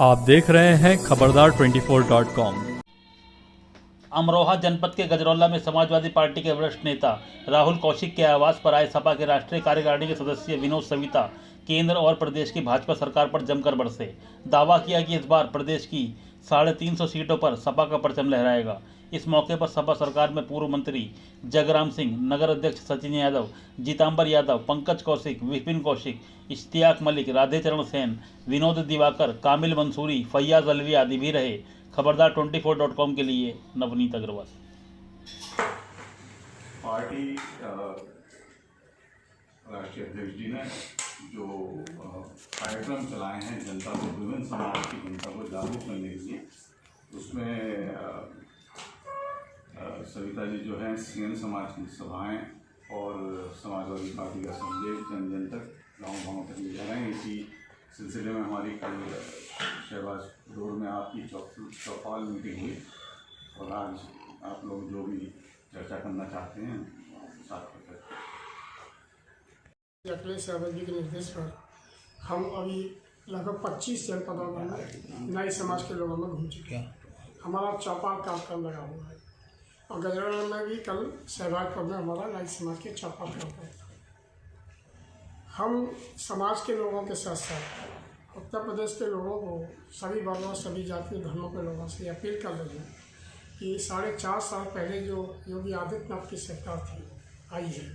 आप देख रहे हैं खबरदार 24.com। अमरोहा जनपद के गजरौला में समाजवादी पार्टी के वरिष्ठ नेता राहुल कौशिक के आवास पर आए सपा के राष्ट्रीय कार्यकारिणी के सदस्य विनोद सविता केंद्र और प्रदेश की भाजपा सरकार पर जमकर बरसे। दावा किया कि इस बार प्रदेश की 350 सीटों पर सपा का परचम लहराएगा। इस मौके पर सपा सरकार में पूर्व मंत्री जगराम सिंह, नगर अध्यक्ष सचिन यादव, जीतांबर यादव, पंकज कौशिक, विपिन कौशिक, इश्तियाक मलिक, राधेचरण सेन, विनोद दिवाकर, कामिल मंसूरी, फैयाज अलवी आदि भी रहे। खबरदार 24.com के लिए नवनीत अग्रवाल। पार्टी राष्ट्रीय अध्यक्ष जी ने जो कार्यक्रम चलाए हैं जनता को, विभिन्न समाज की जनता को जागरूक करने के लिए, उसमें सविता जी जो हैं सीएन समाज की सभाएं और समाजवादी पार्टी का संदेश जन जन तक, गाँव गाँव तक ले जा रहे हैं। इसी सिलसिले में हमारी कल शहबाज रोड में आपकी चौपाल मीटिंग हुई और आज आप लोग जो भी चर्चा करना चाहते हैं साथ में अखिलेश यादव जी के निर्देश पर हम अभी लगभग 25 जनपदों में नए समाज के लोगों में घूम चुके हैं। हमारा चौपाल कार्यक्रम लगा हुआ है और गजरौला में भी कल सहबाजपुर में हमारा नए समाज के चौपाल कार्यक्रम था। हम समाज के लोगों के साथ साथ उत्तर प्रदेश के लोगों को, सभी वर्गों, सभी जातीय धर्मों के लोगों से अपील कर रहे हैं कि 4.5 साल पहले जो योगी आदित्यनाथ की सरकार थी आई है,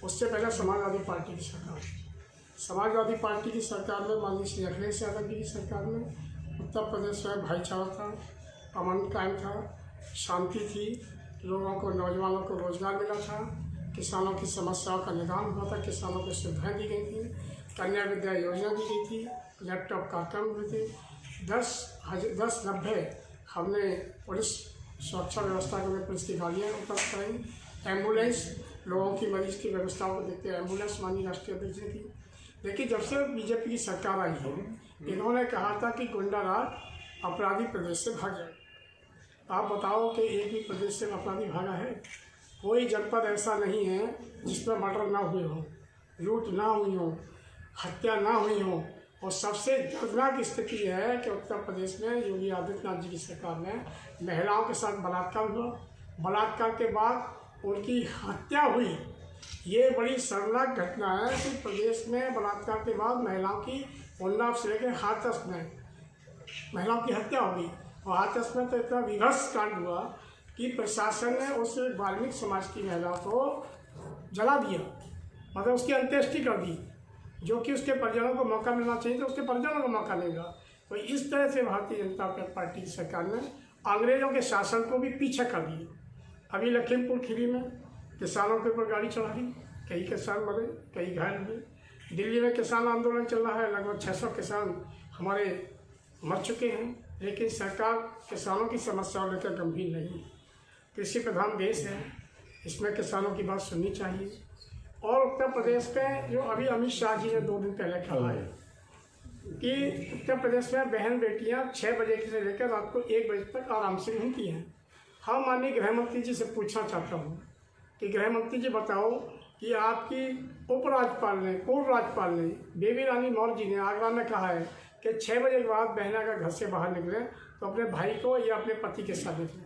उससे पहले समाजवादी पार्टी की सरकार थी। समाजवादी पार्टी की सरकार में माननीय श्री अखिलेश यादव जी की सरकार में उत्तर प्रदेश में भाईचारा था, अमन कायम था, शांति थी, लोगों को, नौजवानों को रोजगार मिला था, किसानों की समस्याओं का निदान हुआ था, किसानों को सुविधाएँ दी गई थी, कन्या विद्या योजना दी गई थी, लैपटॉप कार्यक्रम हुए थे, 10-90 हमने पुलिस सुरक्षा व्यवस्था के लिए पुलिस की गाड़ियाँ उपलब्ध कराई, एम्बुलेंस, लोगों की मरीज की व्यवस्थाओं को देखते एम्बुलेंस माननीय राष्ट्रीय अध्यक्ष ने की। लेकिन जब से बीजेपी की सरकार आई है, इन्होंने कहा था कि गुंडा राज, अपराधी प्रदेश से भाग जाए। आप बताओ कि एक भी प्रदेश से अपराधी भागा है? कोई जनपद ऐसा नहीं है जिसमें मर्डर ना हुए हो, लूट ना हुई हो, हत्या ना हुई हो। और सबसे दर्दनाक स्थिति है कि उत्तर प्रदेश में योगी आदित्यनाथ जी की सरकार में महिलाओं के साथ बलात्कार हुआ, बलात्कार के बाद उनकी हत्या हुई। ये बड़ी शर्मनाक घटना है कि प्रदेश में बलात्कार के बाद महिलाओं की उन्नाव से लेकर हाथरस में महिलाओं की हत्या हो गई। और हाथरस में तो इतना विभत्स कांड हुआ कि प्रशासन ने उस वाल्मीकि समाज की महिला को जला दिया, मतलब उसकी अंत्येष्टि कर दी, जो कि उसके परिजनों को मौका मिलना चाहिए तो उसके परिजनों को मौका मिलेगा। तो इस तरह से भारतीय जनता पार्टी की सरकार ने अंग्रेज़ों के शासन को भी पीछे कर दिया। अभी लखीमपुर खीरी में किसानों के ऊपर गाड़ी चढ़ा दी, कई किसान मरे, कई घायल हुए। दिल्ली में किसान आंदोलन चल रहा है, लगभग 600 किसान हमारे मर चुके हैं। लेकिन सरकार किसानों की समस्याओं लेकर गंभीर नहीं। कृषि प्रधान देश है, इसमें किसानों की बात सुननी चाहिए। और उत्तर प्रदेश में जो अभी अमित शाह जी ने 2 दिन पहले कहा है कि उत्तर प्रदेश में बहन बेटियां 6 बजे से लेकर रात को 1 बजे तक आराम से घूमती हैं। हम माननीय गृह मंत्री जी से पूछना चाहता हूँ कि गृह मंत्री जी बताओ कि आपकी उपराज्यपाल ने, पूर्व राज्यपाल ने, बेबी रानी मौर्य जी ने आगरा में कहा है कि 6 बजे के बाद बहन अगर घर से बाहर निकले तो अपने भाई को या अपने पति के साथ निकले।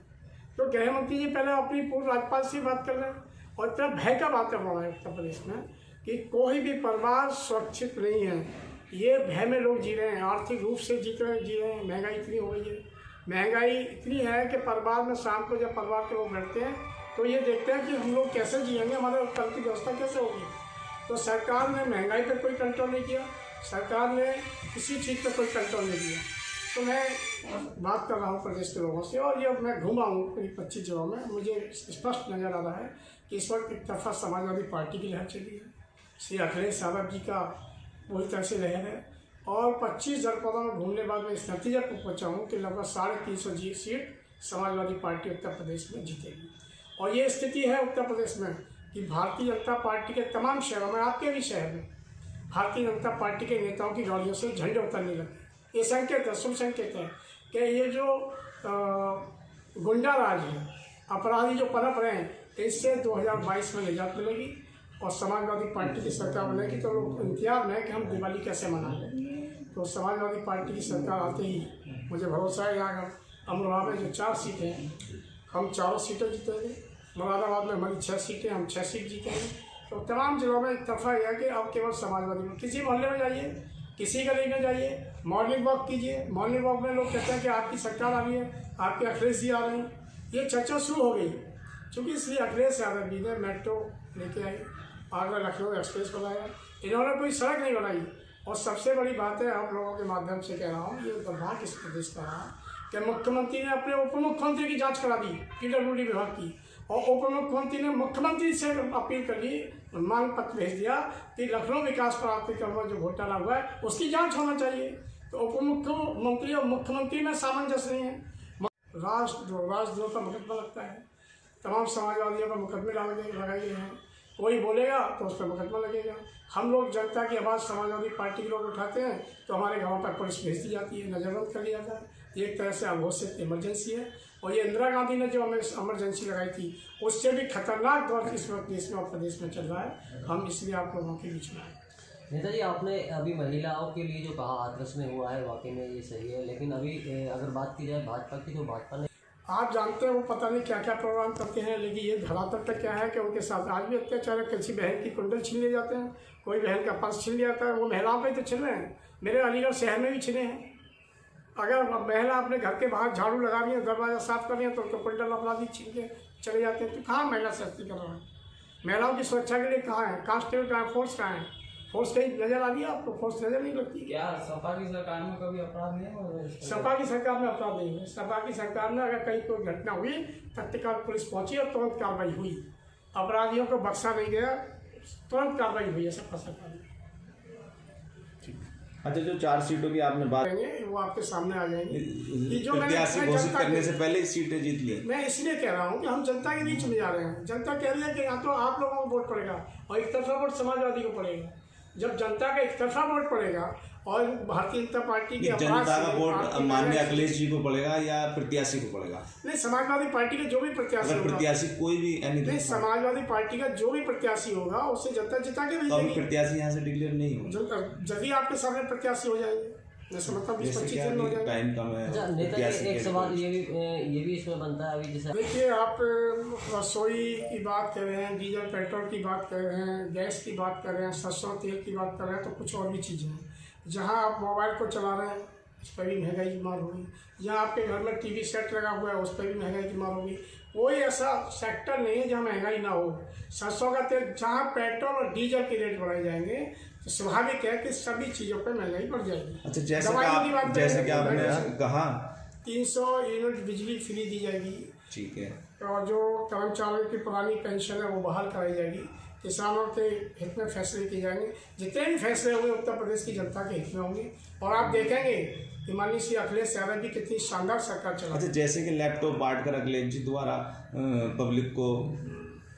तो गृह मंत्री जी पहले अपनी पूर्व राज्यपाल से बात कर रहे हैं और इतना भय का वातावरण है उत्तर प्रदेश में कि कोई भी परिवार सुरक्षित नहीं है। ये भय में लोग जी रहे हैं, आर्थिक रूप से जी रहे हैं। महंगाई इतनी हो गई है, महंगाई इतनी है कि परिवार में शाम को जब परिवार के लोग बैठते हैं तो ये देखते हैं कि हम लोग कैसे जिएंगे, हमारे कल की व्यवस्था कैसे होगी। तो सरकार ने महंगाई पर कोई कंट्रोल नहीं किया, सरकार ने किसी चीज़ पर कोई कंट्रोल नहीं किया। तो मैं बात कर रहा हूँ प्रदेश के लोगों से, और ये मैं घूमा हूँ करीब 25 जगहों में, मुझे स्पष्ट नज़र आ रहा है कि इस वक्त एक तरफा समाजवादी पार्टी की लहर चली है, श्री अखिलेश यादव जी का पूरी तरह से लहर है। और 25 जनपदों में घूमने बाद मैं इस नतीजे पर पहुँचा हूँ कि लगभग 350 सीट समाजवादी पार्टी उत्तर प्रदेश में जीतेगी। और ये स्थिति है उत्तर प्रदेश में कि भारतीय जनता पार्टी के तमाम शहरों में, आपके भी शहर में, भारतीय जनता पार्टी के नेताओं की गाड़ियों से झंडे उतरने लगे। ये संकेत है, शुभ संकेत है कि ये जो गुंडा राज है, अपराधी जो पनप रहे हैं, इससे 2022 में निजात मिलेगी और समाजवादी पार्टी की सरकार बनेगी तो लोग इंतजार में है कि हम दिवाली कैसे मना लें। तो समाजवादी पार्टी की सरकार आते ही मुझे भरोसा है यहाँ अमरोहा में जो 4 सीटें हैं हम चारों सीटें जीतेंगे। मुरादाबाद में हमारी 6 सीटें, हम 6 सीट जीतेंगे। तो तमाम जिलों में एक तरफा यह है कि अब केवल समाजवादी में किसी मोहल्ले में जाइए, किसी गली में जाइए, मॉर्निंग वॉक कीजिए। मॉर्निंग वॉक में लोग कहते हैं कि आपकी सरकार आ रही है, आपके अखिलेश जी आ रहे हैं, ये चर्चा शुरू हो गई। क्योंकि इसलिए अखिलेश यादव जी ने मेट्रो लेके आई, आगरा लखनऊ एक्सप्रेस बनाया, इन्होंने कोई सड़क नहीं बनाई। और सबसे बड़ी बात है, आप लोगों के माध्यम से कह रहा हूँ, ये दुर्भाग्य इस प्रदेश का रहा कि मुख्यमंत्री ने अपने उप मुख्यमंत्री की जांच करा दी PWD विभाग की, और उप मुख्यमंत्री ने मुख्यमंत्री से अपील कर दी, मांग पत्र भेज दिया कि लखनऊ विकास प्राधिकरण में जो घोटाला हुआ है उसकी जांच होना चाहिए। तो उप मुख्यमंत्री और मुख्यमंत्री में सामंजस्य नहीं है। राष्ट्रद्रोह का मुकदमा लगता है, तमाम समाजवादियों पर मुकदमे लगाए गए हैं। कोई बोलेगा तो उस पर मुकदमा लगेगा। हम लोग जनता की आवाज़ समाजवादी पार्टी के लोग उठाते हैं तो हमारे घरों पर पुलिस भेज दी जाती है, नजरबंद कर लिया जाता है। ये एक तरह से अघोषित इमरजेंसी है। और ये इंदिरा गांधी ने जो हमें इमरजेंसी लगाई थी उससे भी खतरनाक दौर इस वक्त देश में और प्रदेश में चल रहा है। हम इसलिए आप लोगों के बीच में आए। नेताजी, आपने अभी महिलाओं के लिए जो कहा हाथरस में हुआ है, वाकई में ये सही है, लेकिन अभी अगर बात की जाए भाजपा की, तो भाजपा ने, आप जानते हैं वो पता नहीं क्या क्या प्रोग्राम करते हैं, लेकिन ये धरातल तक क्या है कि उनके साथ आज भी अत्याचार है। किसी बहन की कुंडल छीन ले जाते हैं, कोई बहन का पर्स छीन लिया जाता है। वो महिलाओं पे तो छिन रहे हैं, मेरे अलीगढ़ शहर में भी छिने हैं। अगर महिला अपने घर के बाहर झाड़ू लगा रही है, दरवाजा साफ कर रही है, तो उनको कुंडल अपराधी छीन के चले जाते हैं। तो कहाँ महिला सशक्तिकरण है? महिलाओं की सुरक्षा के लिए कहाँ है? कांस्टेबल कहाँ है? फोर्स कहाँ है? फोर्स कहीं नजर आ रही है आपको? फोर्स नजर नहीं लगती क्या? सपा की सरकार में कभी अपराध नहीं हुआ? सपा की सरकार में अपराध नहीं हुए। सपा की सरकार में अगर कहीं कोई घटना हुई, तत्काल पुलिस पहुंची और तुरंत कार्रवाई हुई। अपराधियों को बख्शा नहीं गया, तुरंत कार्रवाई हुई है सपा सरकार में। अच्छा, जो 4 सीटों की आपने बात करेंगे वो आपके सामने आ जाएंगे कि जो प्रत्याशी घोषित करने से पहले ही सीटें जीत ली। मैं इसलिए कह रहा हूँ कि हम जनता के बीच में जा रहे हैं। जनता कह रही है कि या तो आप लोगों को वोट पड़ेगा और एक तरफा वोट समाजवादी को पड़ेगा। जब जनता का एक तरफा वोट पड़ेगा और भारतीय जनता पार्टी की जनता का वोट माननीय अखिलेश जी को पड़ेगा या प्रत्याशी को पड़ेगा? नहीं, समाजवादी पार्टी का जो भी प्रत्याशी होगा, प्रत्याशी कोई भी नहीं, समाजवादी पार्टी का जो भी प्रत्याशी होगा उससे जनता जिता के भेजेगी। प्रत्याशी यहाँ से डिक्लेयर नहीं होगा। जल्दी आपके सामने प्रत्याशी हो जाएंगे, जैसे मतलब 20-25 दिन हो जाएगा। टाइम कम है। अच्छा नेताजी, एक सवाल ये भी इसमें बनता है अभी, जैसे देखिए, आप रसोई की बात कर रहे हैं, डीजल पेट्रोल की बात कर रहे हैं, गैस की बात कर रहे हैं, सरसों तेल की बात कर रहे हैं, तो कुछ और भी चीज़ें हैं। जहाँ आप मोबाइल को चला रहे हैं उस पर भी महंगाई की मार होगी। जहाँ आपके घर में TV सेट लगा हुआ है उस पर भी महंगाई की मार होगी। कोई ऐसा सेक्टर नहीं है जहाँ महंगाई ना हो। सरसों का तेल, जहाँ पेट्रोल और डीजल के रेट बढ़ाए जाएंगे तो स्वाभाविक है कि सभी चीज़ों पर महंगाई बढ़ जाएगी। अच्छा, जैसे कि आपने कहा 300 यूनिट बिजली फ्री दी जाएगी, ठीक है, और जो कर्मचारियों की पुरानी पेंशन है वो बहाल कराई जाएगी। किसानों के हित में फैसले किए जाएंगे। जितने भी फैसले होंगे उत्तर प्रदेश की जनता के हित में होंगे। और आप देखेंगे कि माननीय श्री अखिलेश यादव जी कितनी शानदार सरकार चला। अच्छा, जैसे कि लैपटॉप बांटकर अखिलेश जी द्वारा पब्लिक को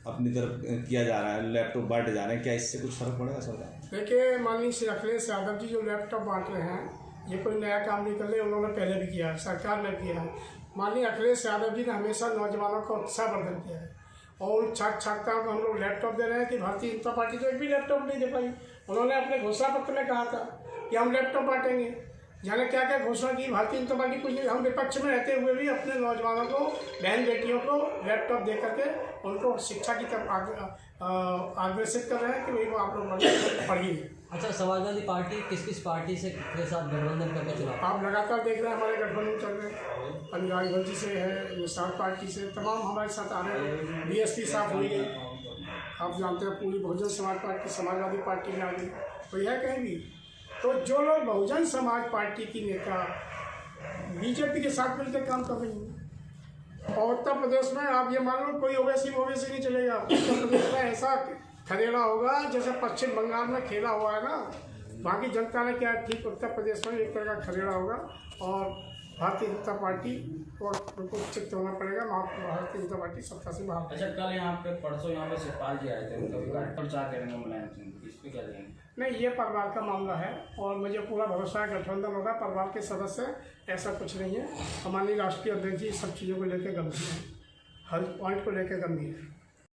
अपनी तरफ किया जा रहा है, लैपटॉप बांटे जा रहे हैं, क्या इससे कुछ फर्क पड़ेगा सरकार? देखिए, माननीय श्री अखिलेश यादव जी जो लैपटॉप बांट रहे हैं, ये कोई नया काम नहीं कर रहे, उन्होंने पहले भी किया है, सरकार ने किया है। माननीय अखिलेश यादव जी ने हमेशा नौजवानों का उत्साहवर्धन किया है। और उन छात्रों को हम लोग लैपटॉप दे रहे हैं कि भारतीय जनता पार्टी तो एक भी लैपटॉप नहीं दे पाई। उन्होंने अपने घोषणा पत्र में कहा था कि हम लैपटॉप बांटेंगे। जाने क्या क्या घोषणा की भारतीय जनता पार्टी, कुछ नहीं। हम विपक्ष में रहते हुए भी अपने नौजवानों को, बहन बेटियों को लैपटॉप दे करके उनको शिक्षा की तरफ आग्रसित कर रहे हैं कि भाई वो आप लोग पढ़िए। अच्छा, समाजवादी पार्टी किस पार्टी से के साथ गठबंधन करके चुनाव? आप लगातार देख रहे हैं हमारे गठबंधन चल रहे हैं। अनुराग जी से है, निशान पार्टी से, तमाम हमारे साथ आ रहे हैं। BSP साफ हुई है, आप जानते हैं। पूरी बहुजन समाज पार्टी समाजवादी पार्टी में आ गई, तो यह कहीं भी। तो जो लोग बहुजन समाज पार्टी की नेता BJP के साथ मिलकर काम कर रही हैं, और उत्तर प्रदेश में आप ये मान लो कोई ओवैसी नहीं चलेगा। उत्तर प्रदेश में ऐसा खदेड़ा होगा जैसे पश्चिम बंगाल में खेला हुआ है ना। वहाँ की जनता ने क्या, ठीक उत्तर प्रदेश में एक तरह का खदेड़ा होगा और भारतीय जनता पार्टी को उनको चित्त होना पड़ेगा। भारतीय जनता पार्टी सत्ता से बाहर। अच्छा, कल यहाँ पे परसों यहाँ पे शिवपाल जी आए थे, उनका भी प्रचार करेंगे मुलायम सिंह, इस पर क्या देंगे? नहीं, ये परिवार का मामला है और मुझे पूरा भरोसा है गठबंधन होगा। परिवार के सदस्य, ऐसा कुछ नहीं है। हमारी राष्ट्रीय अध्यक्ष जी सब चीज़ों को लेकर गंभीर है, हर पॉइंट को लेकर गंभीर है।